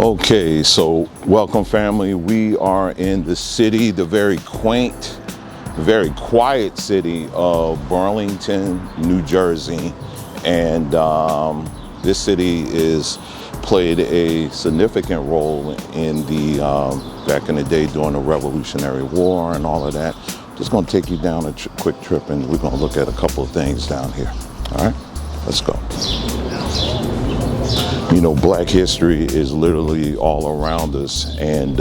Okay, so welcome family. We are in the city, the very quaint, very quiet city of Burlington, New Jersey. And this city is played a significant role in the, back in the day during the Revolutionary War and all of that. Just gonna take you down a quick trip and we're gonna look at a couple of things down here. All right, let's go. You know, Black history is literally all around us, and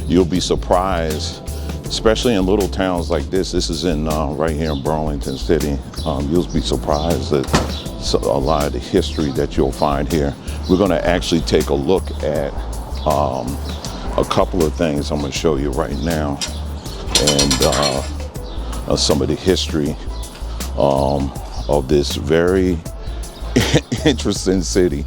you'll be surprised, especially in little towns like this. This is in right here in Burlington City. You'll be surprised at a lot of the history that you'll find here. We're going to actually take a look at a couple of things I'm going to show you right now, and some of the history of this very interesting city.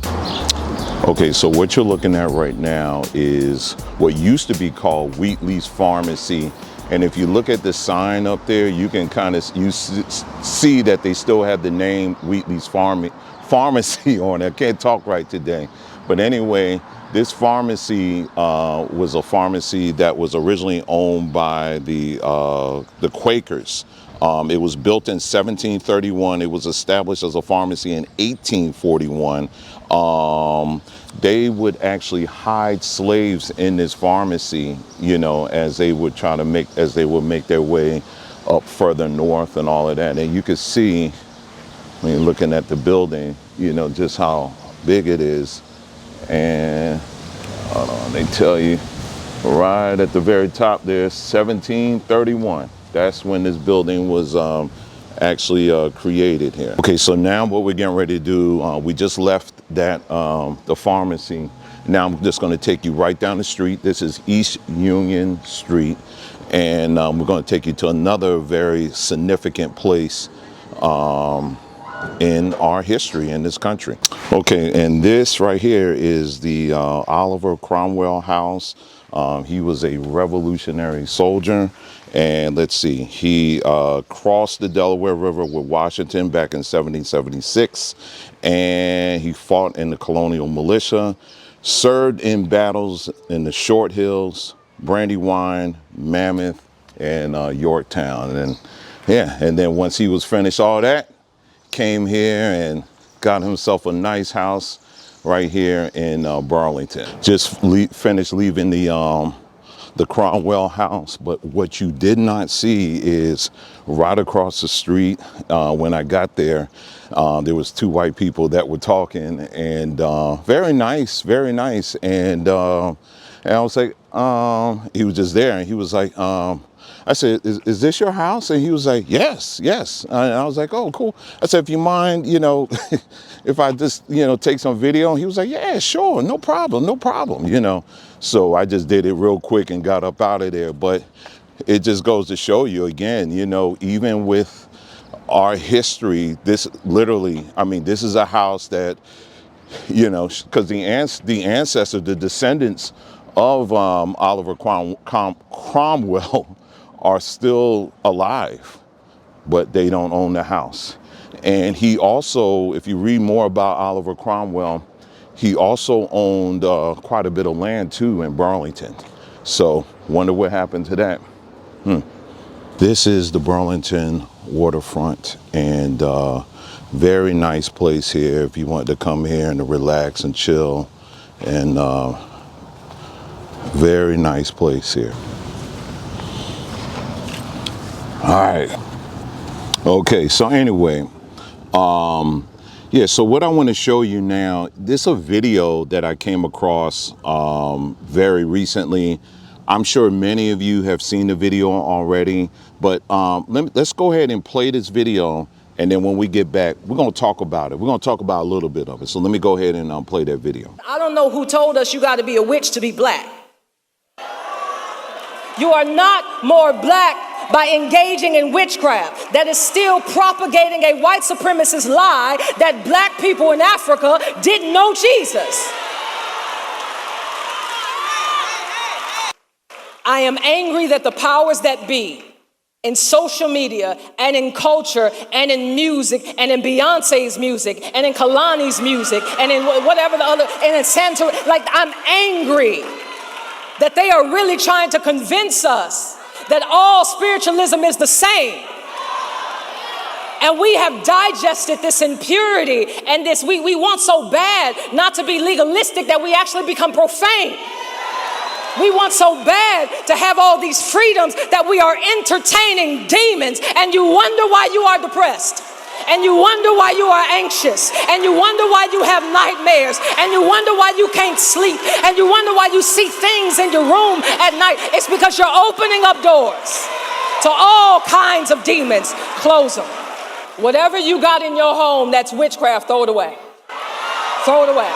Okay, so what you're looking at right now is what used to be called Wheatley's Pharmacy. And if you look at the sign up there, you can kind of see that they still have the name Wheatley's Pharmacy on it. I can't talk right today. But anyway, this pharmacy was a pharmacy that was originally owned by the Quakers. It was built in 1731. It was established as a pharmacy in 1841. They would actually hide slaves in this pharmacy, you know, as they would make their way up further north and all of that. And you could see, when you're looking at the building, you know, just how big it is. And hold on, they tell you right at the very top there, 1731. That's when this building was actually created here. Okay, so now what we're getting ready to do, we just left that the pharmacy. Now I'm just going to take you right down the street. This is East Union Street, and we're going to take you to another very significant place in our history in this country. Okay, and this right here is the Oliver Cromwell House. He was a Revolutionary soldier, and let's see, he crossed the Delaware River with Washington back in 1776, and he fought in the colonial militia, served in battles in the Short Hills, Brandywine, Mammoth, and Yorktown. And yeah, and then once he was finished all that, came here and got himself a nice house right here in Burlington. Just finished leaving the Cromwell house, but what you did not see is right across the street. When I got there, there was two white people that were talking, and very nice, very nice. And I was like, he was just there, and he was like, I said, is this your house? And he was like, yes, yes. And I was like, oh, cool. I said, if you mind, you know, if I just, you know, take some video. And he was like, yeah, sure, no problem, you know. So I just did it real quick and got up out of there. But it just goes to show you again, you know, even with our history, this literally, I mean, this is a house that, you know, because the ancestors, the descendants of Oliver Cromwell are still alive, but they don't own the house. And he also, if you read more about Oliver Cromwell, he also owned quite a bit of land too in Burlington. So wonder what happened to that. This is the Burlington waterfront, and very nice place here if you want to come here and to relax and chill, and very nice place here. All right. Okay, so anyway, yeah, so what I want to show you now, this is a video that I came across very recently. I'm sure many of you have seen the video already, but let's go ahead and play this video, and then when we get back, we're going to talk about it. We're going to talk about a little bit of it. So let me go ahead and play that video. I don't know who told us you got to be a witch to be black. You are not more black by engaging in witchcraft that is still propagating a white supremacist lie that black people in Africa didn't know Jesus. I am angry that the powers that be in social media and in culture and in music and in Beyonce's music and in Kalani's music and in whatever the other, and in Santorini. Like, I'm angry that they are really trying to convince us that all spiritualism is the same. And we have digested this impurity and this, we want so bad not to be legalistic that we actually become profane. We want so bad to have all these freedoms that we are entertaining demons, and you wonder why you are depressed, and you wonder why you are anxious, and you wonder why you have nightmares, and you wonder why you can't sleep, and you wonder why you see things in your room at night. It's because you're opening up doors to all kinds of demons. Close them. Whatever you got in your home that's witchcraft, throw it away. Throw it away.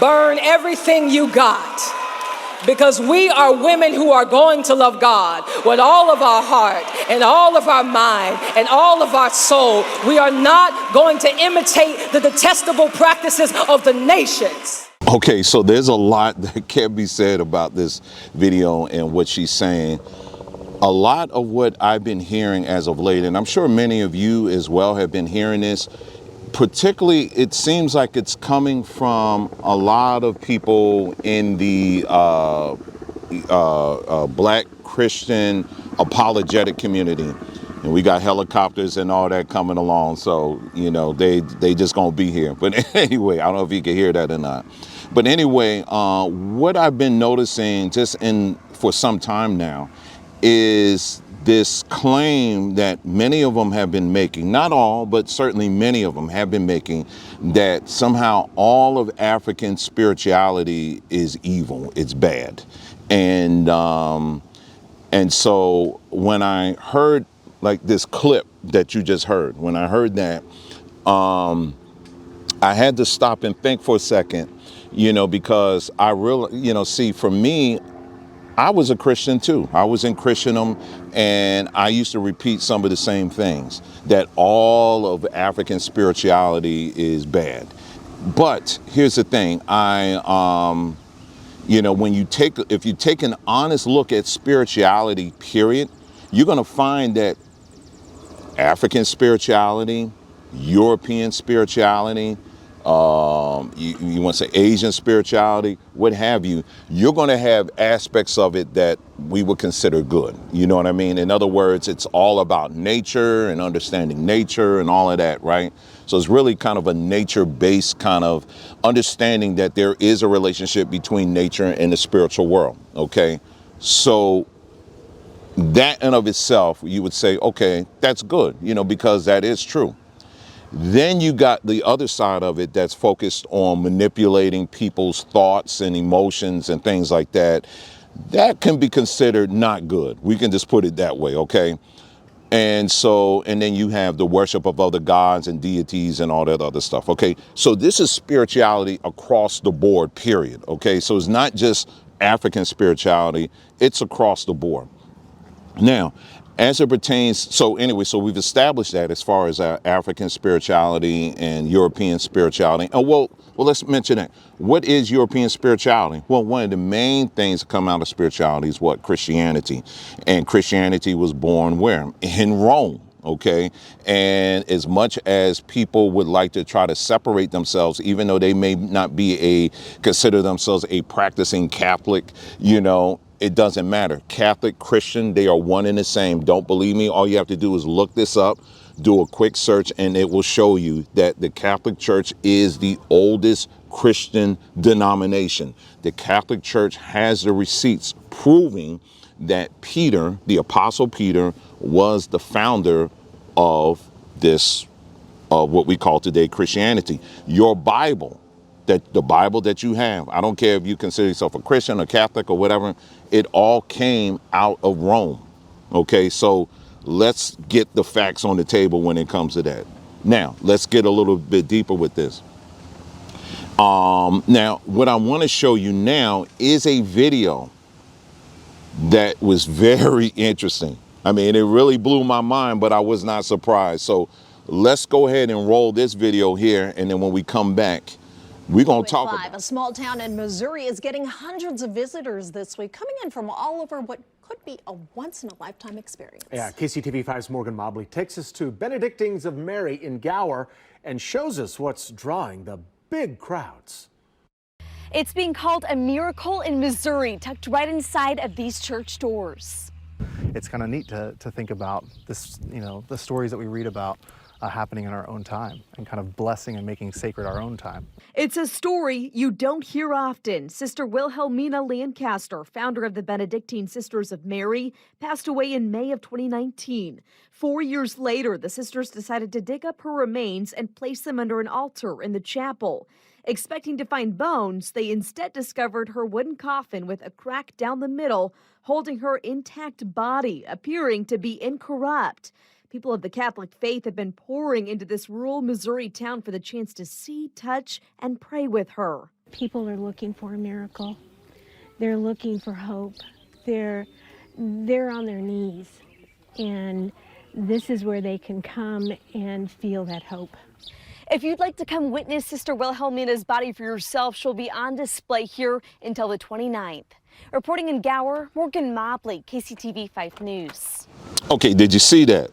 Burn everything you got. Because we are women who are going to love God with all of our heart and all of our mind and all of our soul. We are not going to imitate the detestable practices of the nations. Okay, so there's a lot that can be said about this video and what she's saying. A lot of what I've been hearing as of late, and I'm sure many of you as well have been hearing this, particularly it seems like it's coming from a lot of people in the black Christian apologetic community. And we got helicopters and all that coming along. So, you know, they just gonna be here. But anyway, I don't know if you can hear that or not. But anyway, what I've been noticing for some time now is this claim that many of them have been making, not all, but certainly many of them have been making, that somehow all of African spirituality is evil, it's bad. And so when I heard like this clip that you just heard, when I heard that, I had to stop and think for a second, you know, because I really, you know, see, for me, I was a Christian too. I was in Christendom, and I used to repeat some of the same things, that all of African spirituality is bad. But here's the thing, you know, if you take an honest look at spirituality, period, you're gonna find that African spirituality, European spirituality, you want to say Asian spirituality, what have you, you're going to have aspects of it that we would consider good. You know what I mean? In other words, it's all about nature and understanding nature and all of that, right? So it's really kind of a nature-based kind of understanding that there is a relationship between nature and the spiritual world, okay? So that in of itself, you would say, okay, that's good, you know, because that is true. Then you got the other side of it that's focused on manipulating people's thoughts and emotions and things like that. That can be considered not good. We can just put it that way, okay? And then you have the worship of other gods and deities and all that other stuff, okay? So this is spirituality across the board, period, okay? So it's not just African spirituality, it's across the board. Now, as it pertains, so we've established that as far as African spirituality and European spirituality. Oh, well, let's mention that. What is European spirituality? Well, one of the main things that come out of spirituality is what? Christianity. And Christianity was born where? In Rome. Okay. And as much as people would like to try to separate themselves, even though they may not consider themselves a practicing Catholic, you know, it doesn't matter. Catholic, Christian, they are one and the same. Don't believe me? All you have to do is look this up, do a quick search, and it will show you that the Catholic Church is the oldest Christian denomination. The Catholic Church has the receipts proving that Peter, the Apostle Peter, was the founder of this, what we call today Christianity. Your Bible, the Bible that you have, I don't care if you consider yourself a Christian or Catholic or whatever, it all came out of Rome. Okay, so let's get the facts on the table when it comes to that. Now, let's get a little bit deeper with this. Now, what I want to show you now is a video that was very interesting. I mean, it really blew my mind, but I was not surprised. So let's go ahead and roll this video here, and then when we come back, we're going to talk about a small town in Missouri is getting hundreds of visitors this week, coming in from all over what could be a once-in-a-lifetime experience. Yeah, KCTV5's Morgan Mobley takes us to Benedictines of Mary in Gower and shows us what's drawing the big crowds. It's being called a miracle in Missouri, tucked right inside of these church doors. It's kind of neat to think about this, the stories that we read about happening in our own time and kind of blessing and making sacred our own time. It's a story you don't hear often. Sister Wilhelmina Lancaster, founder of the Benedictine Sisters of Mary, passed away in May of 2019. 4 years later, the sisters decided to dig up her remains and place them under an altar in the chapel. Expecting to find bones, they instead discovered her wooden coffin with a crack down the middle, holding her intact body, appearing to be incorrupt. People of the Catholic faith have been pouring into this rural Missouri town for the chance to see, touch, and pray with her. People are looking for a miracle. They're looking for hope. They're on their knees, and this is where they can come and feel that hope. If you'd like to come witness Sister Wilhelmina's body for yourself, she'll be on display here until the 29th. Reporting in Gower, Morgan Mobley, KCTV 5 News. Okay, did you see that?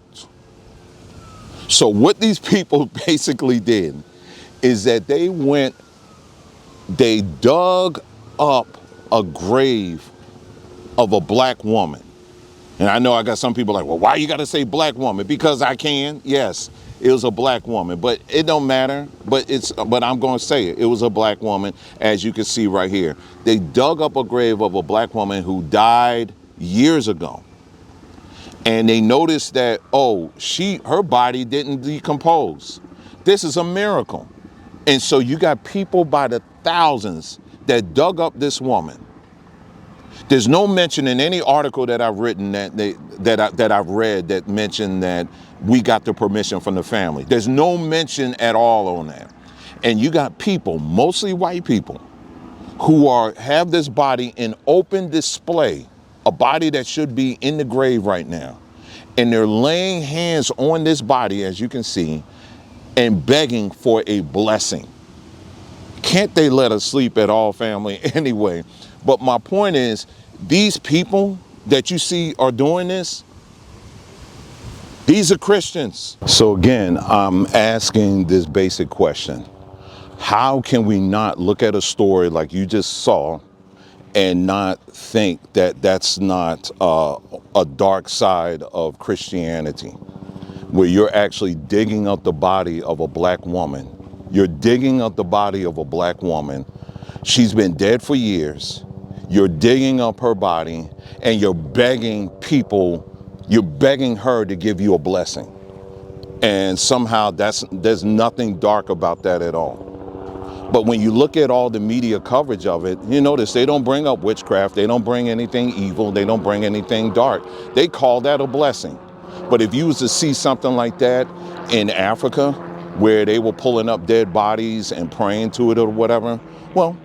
So what these people basically did is that they dug up a grave of a black woman. And I know I got some people like, well, why you got to say black woman? Because I can. Yes, it was a black woman, but it don't matter. But I'm going to say it. It was a black woman, as you can see right here. They dug up a grave of a black woman who died years ago. And they noticed that, her body didn't decompose. This is a miracle. And so you got people by the thousands that dug up this woman. There's no mention in any article that I've written that I've read that mentioned that we got the permission from the family. There's no mention at all on that. And you got people, mostly white people, who have this body in open display, a body that should be in the grave right now. And they're laying hands on this body, as you can see, and begging for a blessing. Can't they let us sleep at all, family? Anyway, but my point is, these people that you see are doing this, these are Christians. So again, I'm asking this basic question. How can we not look at a story like you just saw and not think that that's not a dark side of Christianity, where you're actually digging up the body of a black woman? You're digging up the body of a black woman. She's been dead for years. You're digging up her body and you're begging her to give you a blessing. And somehow there's nothing dark about that at all. But when you look at all the media coverage of it, you notice they don't bring up witchcraft. They don't bring anything evil. They don't bring anything dark. They call that a blessing. But if you was to see something like that in Africa, where they were pulling up dead bodies and praying to it or whatever, well,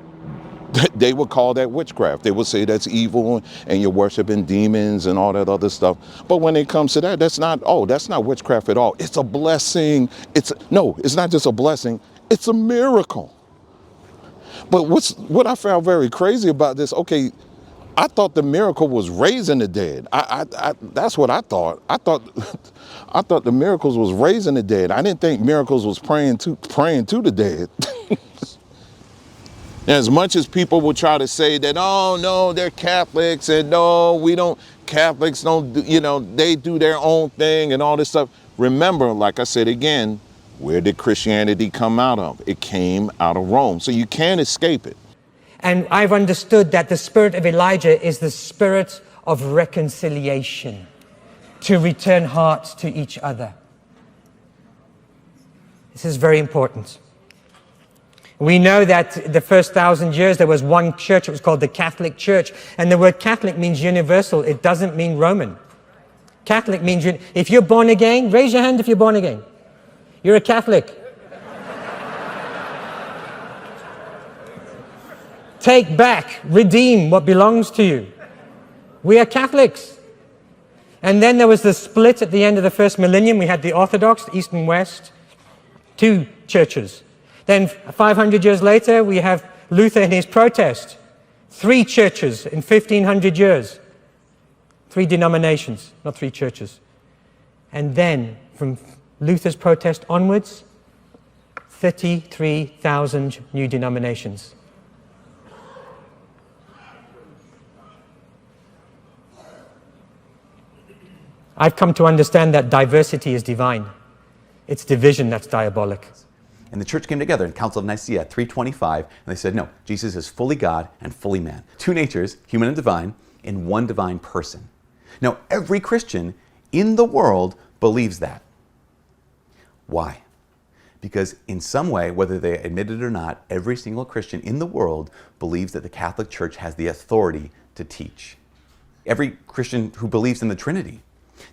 they would call that witchcraft. They would say that's evil and you're worshiping demons and all that other stuff. But when it comes to that, that's not witchcraft at all. It's a blessing. It's not just a blessing. It's a miracle. But what I found very crazy about this, okay, I thought the miracle was raising the dead. That's what I thought. I thought the miracles was raising the dead. I didn't think miracles was praying to the dead. As much as people will try to say that, oh no, they're Catholics, and no, Catholics don't, they do their own thing and all this stuff. Remember, like I said again, where did Christianity come out of? It came out of Rome. So you can't escape it. And I've understood that the spirit of Elijah is the spirit of reconciliation, to return hearts to each other. This is very important. We know that the first 1,000 years there was one church, it was called the Catholic Church. And the word Catholic means universal, it doesn't mean Roman. Catholic means, if you're born again, raise your hand if you're born again. You're a Catholic. Take back, redeem what belongs to you. We are Catholics. And then there was the split at the end of the first millennium. We had the Orthodox, East and West, 2 churches. Then 500 years later, we have Luther and his protest. 3 churches in 1,500 years. 3 denominations, not 3 churches. And then, from Luther's protest onwards, 33,000 new denominations. I've come to understand that diversity is divine. It's division that's diabolic. And the church came together in Council of Nicaea 325, and they said, no, Jesus is fully God and fully man. 2 natures, human and divine, in one divine person. Now, every Christian in the world believes that. Why? Because in some way, whether they admit it or not, every single Christian in the world believes that the Catholic Church has the authority to teach. Every Christian who believes in the Trinity,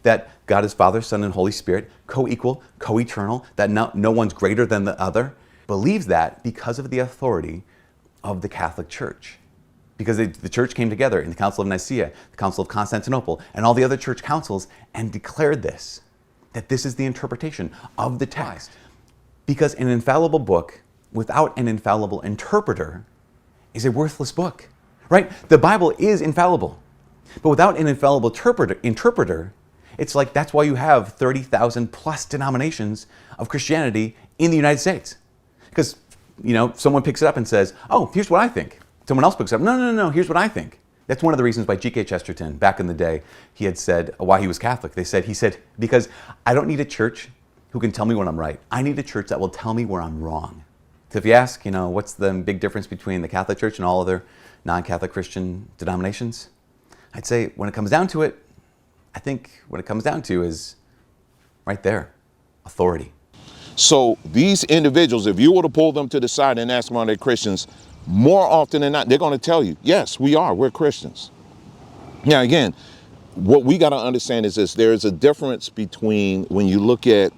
that God is Father, Son, and Holy Spirit, co-equal, co-eternal, that no one's greater than the other, believes that because of the authority of the Catholic Church. Because the church came together in the Council of Nicaea, the Council of Constantinople, and all the other church councils, and declared this, that this is the interpretation of the text. Because an infallible book without an infallible interpreter is a worthless book, right? The Bible is infallible, but without an infallible interpreter, it's like that's why you have 30,000 plus denominations of Christianity in the United States. Because, someone picks it up and says, oh, here's what I think. Someone else picks it up, no, here's what I think. That's one of the reasons why G.K. Chesterton, back in the day, he had said why he was Catholic. He said, because I don't need a church who can tell me when I'm right. I need a church that will tell me where I'm wrong. So if you ask, what's the big difference between the Catholic Church and all other non-Catholic Christian denominations? I'd say when it comes down to it, I think what it comes down to is right there, authority. So these individuals, if you were to pull them to the side and ask them, are they Christians, more often than not, they're going to tell you, yes, we are. We're Christians. Now, again, what we got to understand is this. There is a difference between when you look at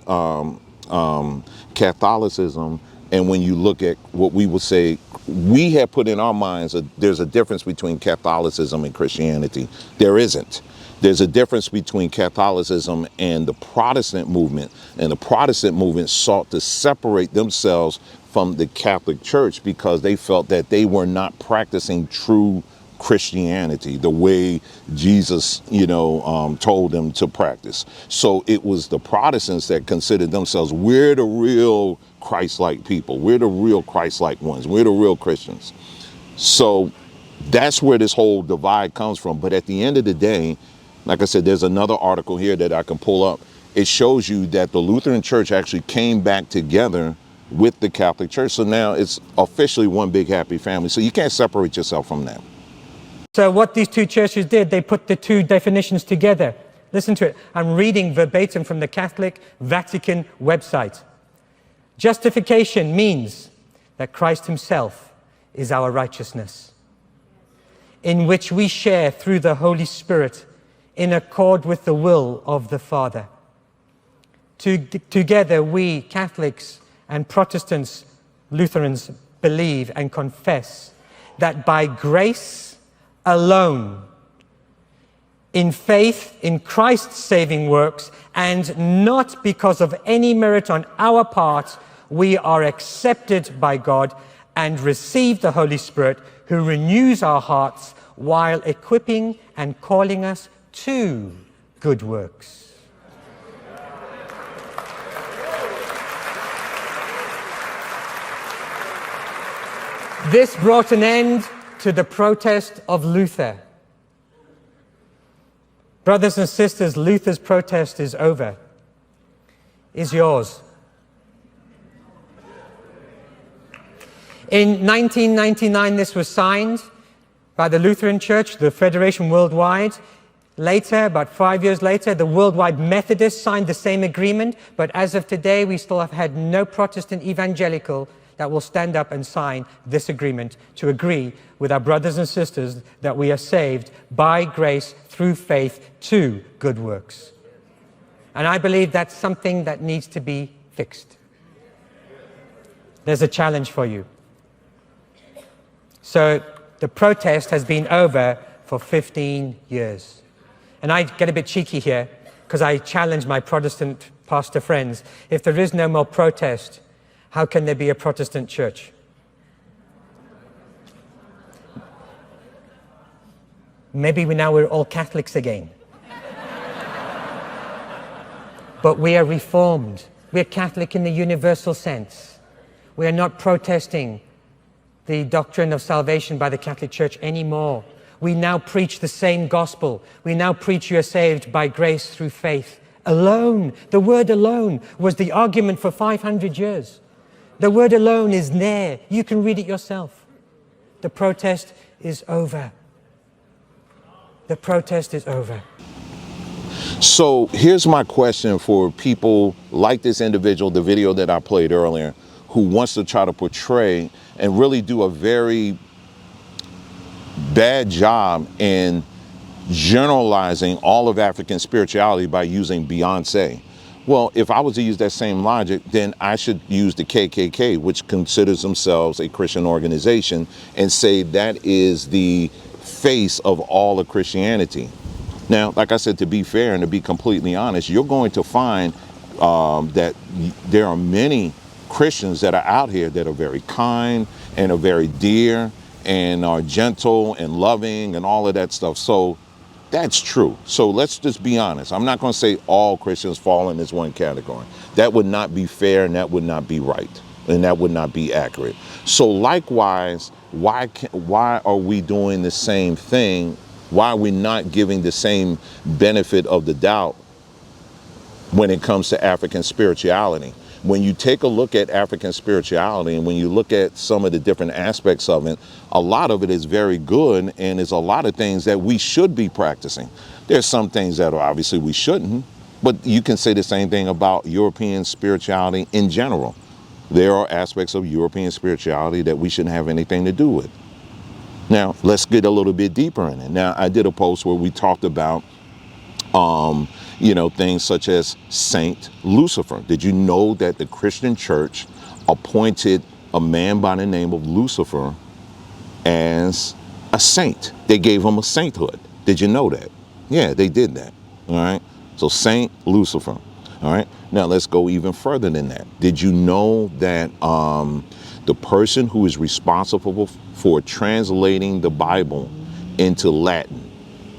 Catholicism and when you look at what we would say, we have put in our minds, there's a difference between Catholicism and Christianity. There isn't. There's a difference between Catholicism and the Protestant movement. And the Protestant movement sought to separate themselves from the Catholic Church because they felt that they were not practicing true Christianity the way Jesus, told them to practice. So it was the Protestants that considered themselves, we're the real Christ-like people. We're the real Christ-like ones. We're the real Christians. So that's where this whole divide comes from. But at the end of the day, like I said, there's another article here that I can pull up. It shows you that the Lutheran Church actually came back together with the Catholic Church. So now it's officially one big happy family. So you can't separate yourself from that. So what these 2 churches did, they put the 2 definitions together. Listen to it. I'm reading verbatim from the Catholic Vatican website. Justification means that Christ himself is our righteousness, in which we share through the Holy Spirit in accord with the will of the Father. Together we, Catholics and Protestants, Lutherans, believe and confess that by grace alone, in faith in Christ's saving works, and not because of any merit on our part, we are accepted by God and receive the Holy Spirit, who renews our hearts while equipping and calling us to good works. This brought an end to the protest of Luther. Brothers and sisters, Luther's protest is over. Is yours? In 1999, this was signed by the Lutheran Church, the Federation Worldwide. Later, about 5 years later, the Worldwide Methodists signed the same agreement, but as of today, we still have had no Protestant evangelical that will stand up and sign this agreement to agree with our brothers and sisters that we are saved by grace through faith to good works. And I believe that's something that needs to be fixed. There's a challenge for you. So the protest has been over for 15 years. And I get a bit cheeky here because I challenge my Protestant pastor friends. If there is no more protest, how can there be a Protestant church? Maybe now we're all Catholics again. but we are Reformed. We are Catholic in the universal sense. We are not protesting the doctrine of salvation by the Catholic Church anymore. We now preach the same gospel. We now preach you are saved by grace through faith alone. The word alone was the argument for 500 years. The word alone is there. You can read it yourself. The protest is over. The protest is over. So here's my question for people like this individual, the video that I played earlier, who wants to try to portray and really do a very bad job in generalizing all of African spirituality by using Beyonce. Well, if I was to use that same logic, then I should use the KKK, which considers themselves a Christian organization, and say that is the face of all of Christianity. Now, like I said, to be fair and to be completely honest, you're going to find that there are many Christians that are out here that are very kind and are very dear and are gentle and loving and all of that stuff. So that's true. So let's just be honest. I'm not going to say all Christians fall in this one category. That would not be fair, and that would not be right, and that would not be accurate. So likewise, why are we doing the same thing? Why are we not giving the same benefit of the doubt when it comes to African spirituality? When you take a look at African spirituality and when you look at some of the different aspects of it, a lot of it is very good, and there's a lot of things that we should be practicing. There's some things that obviously we shouldn't, but you can say the same thing about European spirituality in general. There are aspects of European spirituality that we shouldn't have anything to do with. Now, let's get a little bit deeper in it. Now, I did a post where we talked about things such as Saint Lucifer. Did you know that the Christian church appointed a man by the name of Lucifer as a saint? They gave him a sainthood. Did you know that? Yeah, they did that. All right. So Saint Lucifer. All right. Now let's go even further than that. Did you know that the person who is responsible for translating the Bible into Latin,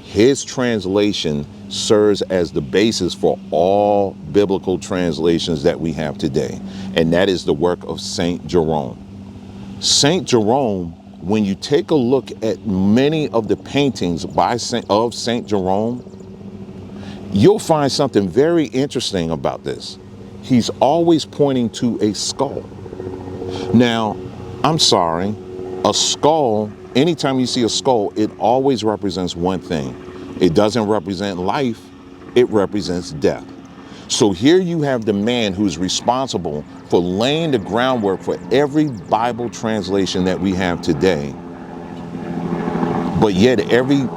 his translation serves as the basis for all biblical translations that we have today. And that is the work of Saint Jerome. Saint Jerome, when you take a look at many of the paintings of Saint Jerome, you'll find something very interesting about this. He's always pointing to a skull. Now, I'm sorry, a skull, anytime you see a skull, it always represents one thing. It doesn't represent life, it represents death. So here you have the man who's responsible for laying the groundwork for every Bible translation that we have today. But yet every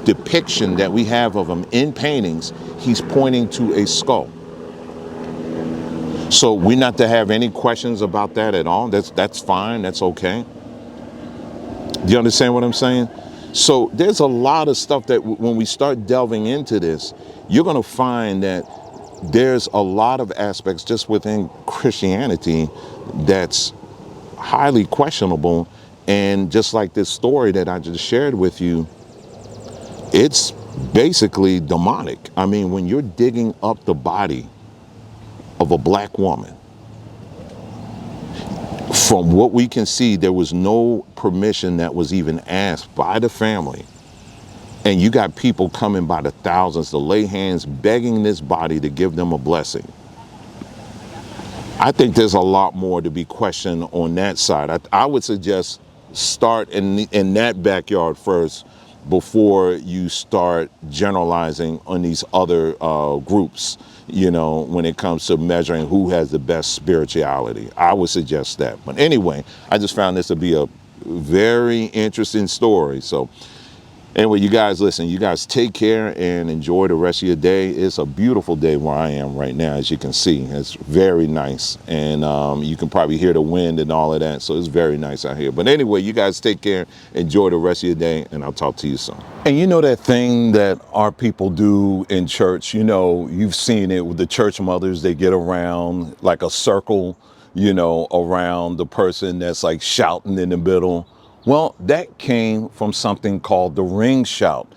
depiction that we have of him in paintings, he's pointing to a skull. So we're not to have any questions about that at all. That's fine, that's okay. Do you understand what I'm saying? So there's a lot of stuff that when we start delving into this, you're going to find that there's a lot of aspects just within Christianity that's highly questionable. And just like this story that I just shared with you, it's basically demonic. I mean, when you're digging up the body of a black woman, from what we can see, there was no permission that was even asked by the family. And you got people coming by the thousands to lay hands, begging this body to give them a blessing. I think there's a lot more to be questioned on that side. I would suggest start in that backyard first before you start generalizing on these other groups, when it comes to measuring who has the best spirituality. I would suggest that. But anyway, I just found this to be a very interesting story. So anyway, you guys listen, you guys take care and enjoy the rest of your day. It's a beautiful day where I am right now, as you can see. It's very nice. And you can probably hear the wind and all of that. So it's very nice out here. But anyway, you guys take care, enjoy the rest of your day, and I'll talk to you soon. And you know that thing that our people do in church, you've seen it with the church mothers, they get around like a circle, around the person that's like shouting in the middle. Well, that came from something called the ring shout.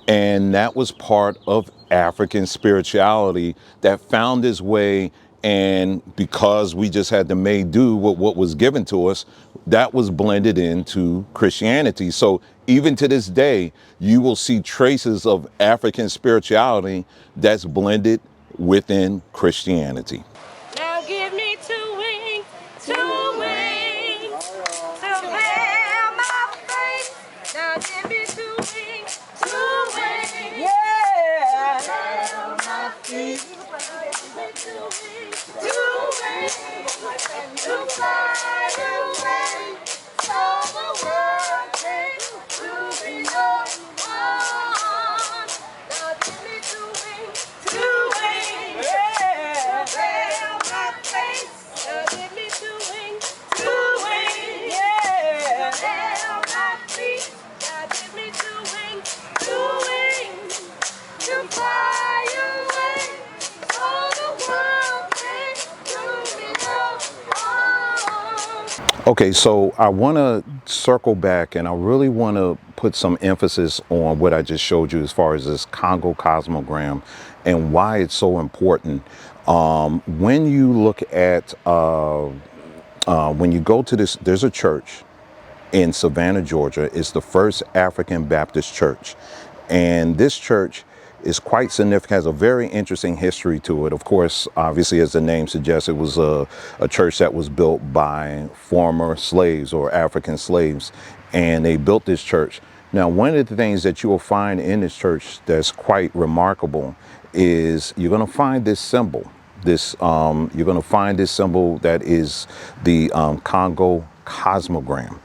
And that was part of African spirituality that found its way. And because we just had to make do with what was given to us, that was blended into Christianity. So even to this day, you will see traces of African spirituality that's blended within Christianity. Now give me two wings to bear my faith. Now give me two wings, yeah. To bear my feet. Two wings to fly away, so the world can be no one. Now give me two wings, yeah. To bear my faith. Now give me two wings, yeah. To bear my feet. Now give me two wings to fly away, so the world can do me no harm. Okay, so I want to circle back and I really want to put some emphasis on what I just showed you as far as this Congo cosmogram and why it's so important. When you look at, when you go to this, there's a church in Savannah, Georgia. It's the first African Baptist church. And this church is quite significant, has a very interesting history to it. Of course, obviously, as the name suggests, it was a church that was built by former slaves or African slaves, and they built this church. Now, one of the things that you will find in this church that's quite remarkable is you're going to find this symbol. You're going to find this symbol that is the Congo cosmogram.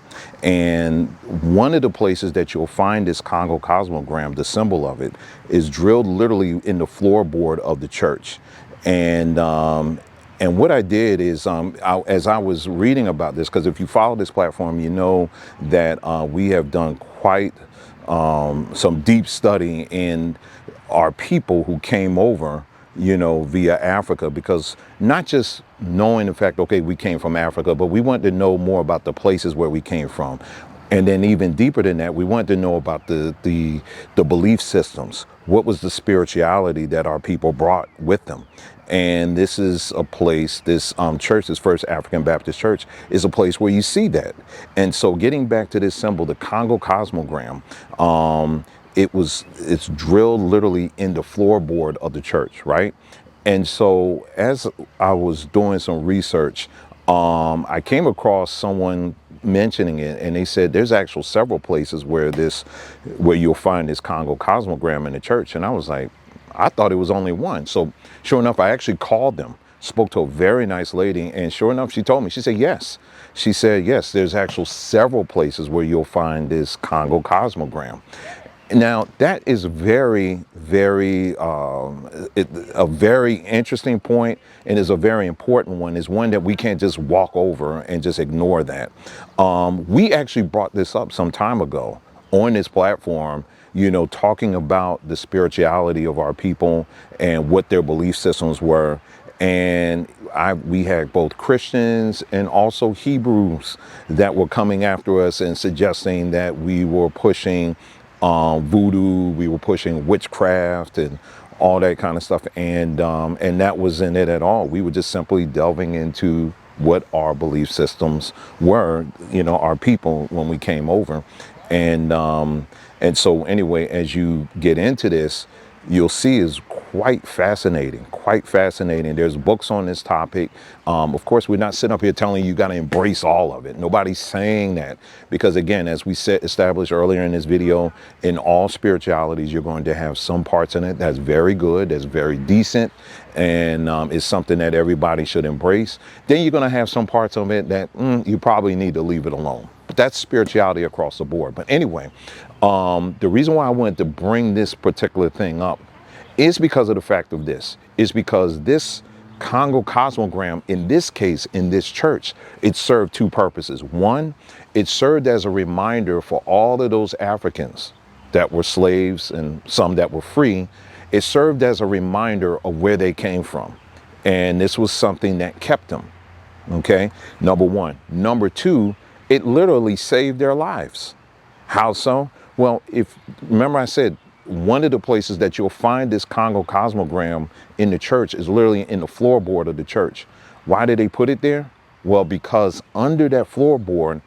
And one of the places that you'll find this Congo cosmogram, the symbol of it, is drilled literally in the floorboard of the church. And what I did is, as I was reading about this, because if you follow this platform, you know that we have done quite some deep study in our people who came over, you know, via Africa, because not just knowing the fact, okay, we came from Africa, but we wanted to know more about the places where we came from. And then even deeper than that, we wanted to know about the belief systems. What was the spirituality that our people brought with them? And this is a place, this church, this first African Baptist church, is a place where you see that. And so getting back to this symbol, the Congo cosmogram, it's drilled literally in the floorboard of the church, right? And so as I was doing some research, I came across someone mentioning it, and they said there's actual several places where you'll find this Congo cosmogram in the church. And I was like, I thought it was only one. So sure enough, I actually called them, spoke to a very nice lady, and sure enough, she told me, she said, yes. She said, yes, there's actual several places where you'll find this Congo cosmogram. Now, that is a very interesting point, and is a very important one. Is one that we can't just walk over and just ignore that. We actually brought this up some time ago on this platform, you know, talking about the spirituality of our people and what their belief systems were. And we had both Christians and also Hebrews that were coming after us and suggesting that we were pushing voodoo, we were pushing witchcraft and all that kind of stuff, and that wasn't it at all. We were just simply delving into what our belief systems were, you know, our people when we came over, and so anyway, as you get into this, you'll see is quite fascinating, quite fascinating. There's books on this topic. Of course, we're not sitting up here telling you got to embrace all of it. Nobody's saying that, because again, as we established earlier in this video, in all spiritualities, you're going to have some parts in it that's very good, that's very decent, and is something that everybody should embrace. Then you're going to have some parts of it that you probably need to leave it alone. But that's spirituality across the board. But anyway, the reason why I wanted to bring this particular thing up is because of the fact of this, is because this Congo cosmogram, in this case, in this church, it served two purposes. One, it served as a reminder for all of those Africans that were slaves and some that were free. It served as a reminder of where they came from. And this was something that kept them. Okay, number one. Number two, it literally saved their lives. How so? Well, remember I said one of the places that you'll find this Congo cosmogram in the church is literally in the floorboard of the church. Why did they put it there? Well, because under that floorboard,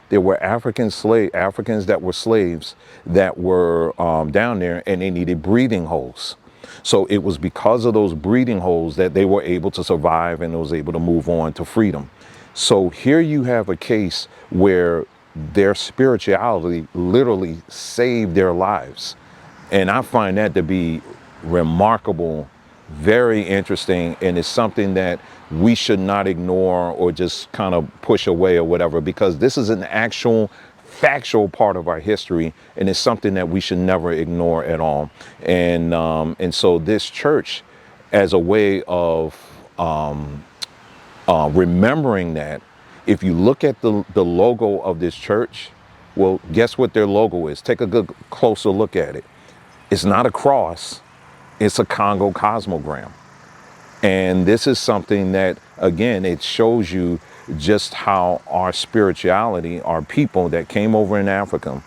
there were Africans that were slaves that were down there, and they needed breathing holes. So it was because of those breathing holes that they were able to survive and was able to move on to freedom. So here you have a case where their spirituality literally saved their lives. And I find that to be remarkable, very interesting, and it's something that we should not ignore or just kind of push away or whatever, because this is an actual factual part of our history, and it's something that we should never ignore at all. And so this church, as a way of remembering that, if you look at the logo of this church, well, guess what their logo is? Take a good closer look at it. It's not a cross, it's a Congo cosmogram. And this is something that, again, it shows you just how our spirituality, our people that came over in Africa,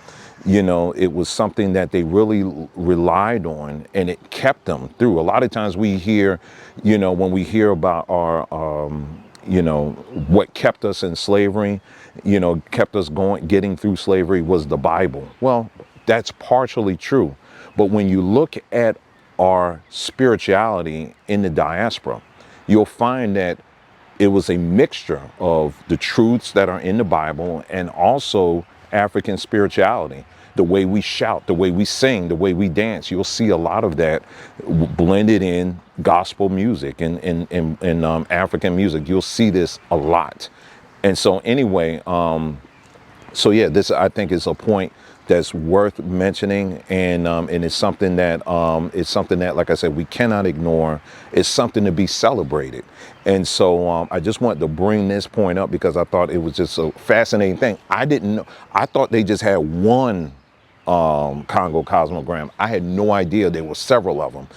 you know, it was something that they really relied on, and it kept them through. A lot of times we hear, you know, when we hear about our, you know, what kept us in slavery, you know, kept us getting through slavery was the Bible. Well, that's partially true. But when you look at our spirituality in the diaspora, you'll find that it was a mixture of the truths that are in the Bible and also African spirituality. The way we shout, the way we sing, the way we dance, you'll see a lot of that blended in gospel music and African music. You'll see this a lot. And so anyway, so yeah, this I think is a point that's worth mentioning, and it's something that like I said, we cannot ignore. It's something to be celebrated. And so I just wanted to bring this point up because I thought it was just a fascinating thing. I didn't know. I thought they just had one Congo cosmogram. I had no idea there were several of them.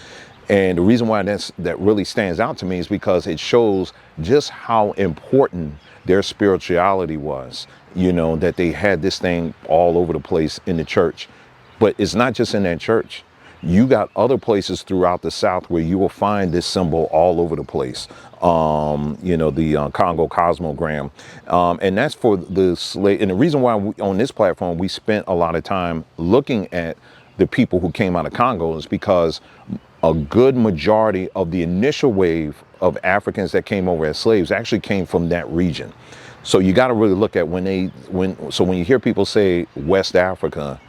And the reason why that really stands out to me is because it shows just how important their spirituality was, you know, that they had this thing all over the place in the church. But it's not just in that church. You got other places throughout the South where you will find this symbol all over the place. You know, the Congo cosmogram. And that's for the slave. And the reason why on this platform, we spent a lot of time looking at the people who came out of Congo is because a good majority of the initial wave of Africans that came over as slaves actually came from that region. So you got to really look at when you hear people say West Africa,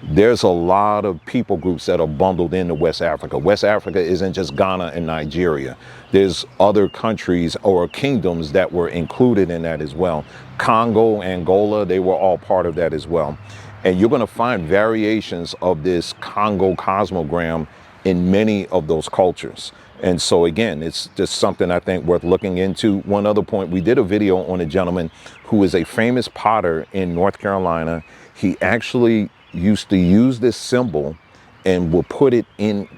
there's a lot of people groups that are bundled into West Africa. West Africa isn't just Ghana and Nigeria. There's other countries or kingdoms that were included in that as well. Congo, Angola, they were all part of that as well. And you're going to find variations of this Congo cosmogram in many of those cultures. And so again, it's just something I think worth looking into. One other point, we did a video on a gentleman who is a famous potter in North Carolina. He actually used to use this symbol and will put it in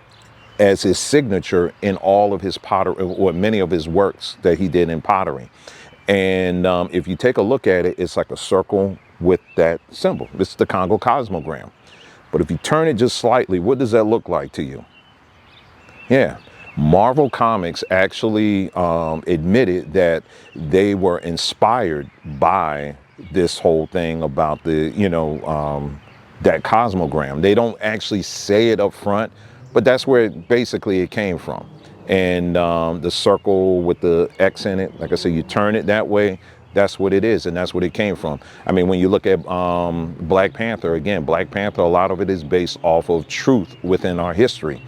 as his signature in all of his pottery, or many of his works that he did in pottery. And if you take a look at it, it's like a circle with that symbol. It's the Congo cosmogram. But if you turn it just slightly, what does that look like to you? Yeah. Marvel Comics actually admitted that they were inspired by this whole thing about the, you know, that cosmogram. They don't actually say it up front, but that's where it came from. And the circle with the X in it, like I said, you turn it that way, that's what it is, and that's what it came from. I mean, when you look at Black Panther, again, Black Panther, a lot of it is based off of truth within our history.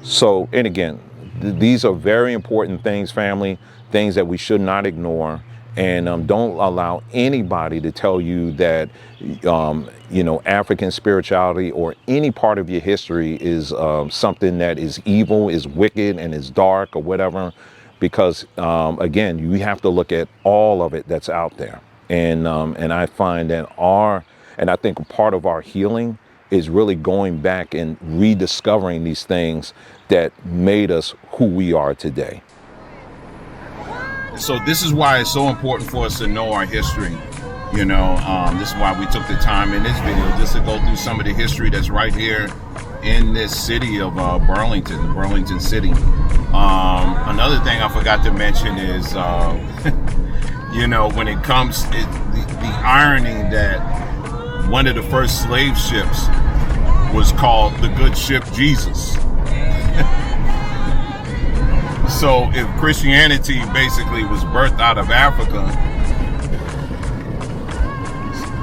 So, and again, these are very important things, family, things that we should not ignore. And don't allow anybody to tell you that, you know, African spirituality or any part of your history is something that is evil, is wicked, and is dark or whatever. Because, again, you have to look at all of it that's out there. And I find that and I think part of our healing is really going back and rediscovering these things that made us who we are today. So this is why it's so important for us to know our history. You know, this is why we took the time in this video just to go through some of the history that's right here in this city of Burlington City. Another thing I forgot to mention is, you know, when it comes, the irony that one of the first slave ships was called the good ship Jesus. So if Christianity basically was birthed out of Africa,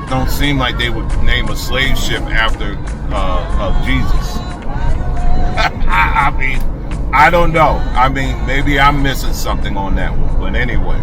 don't seem like they would name a slave ship after Jesus. I mean, I don't know. I mean, maybe I'm missing something on that one. But anyway.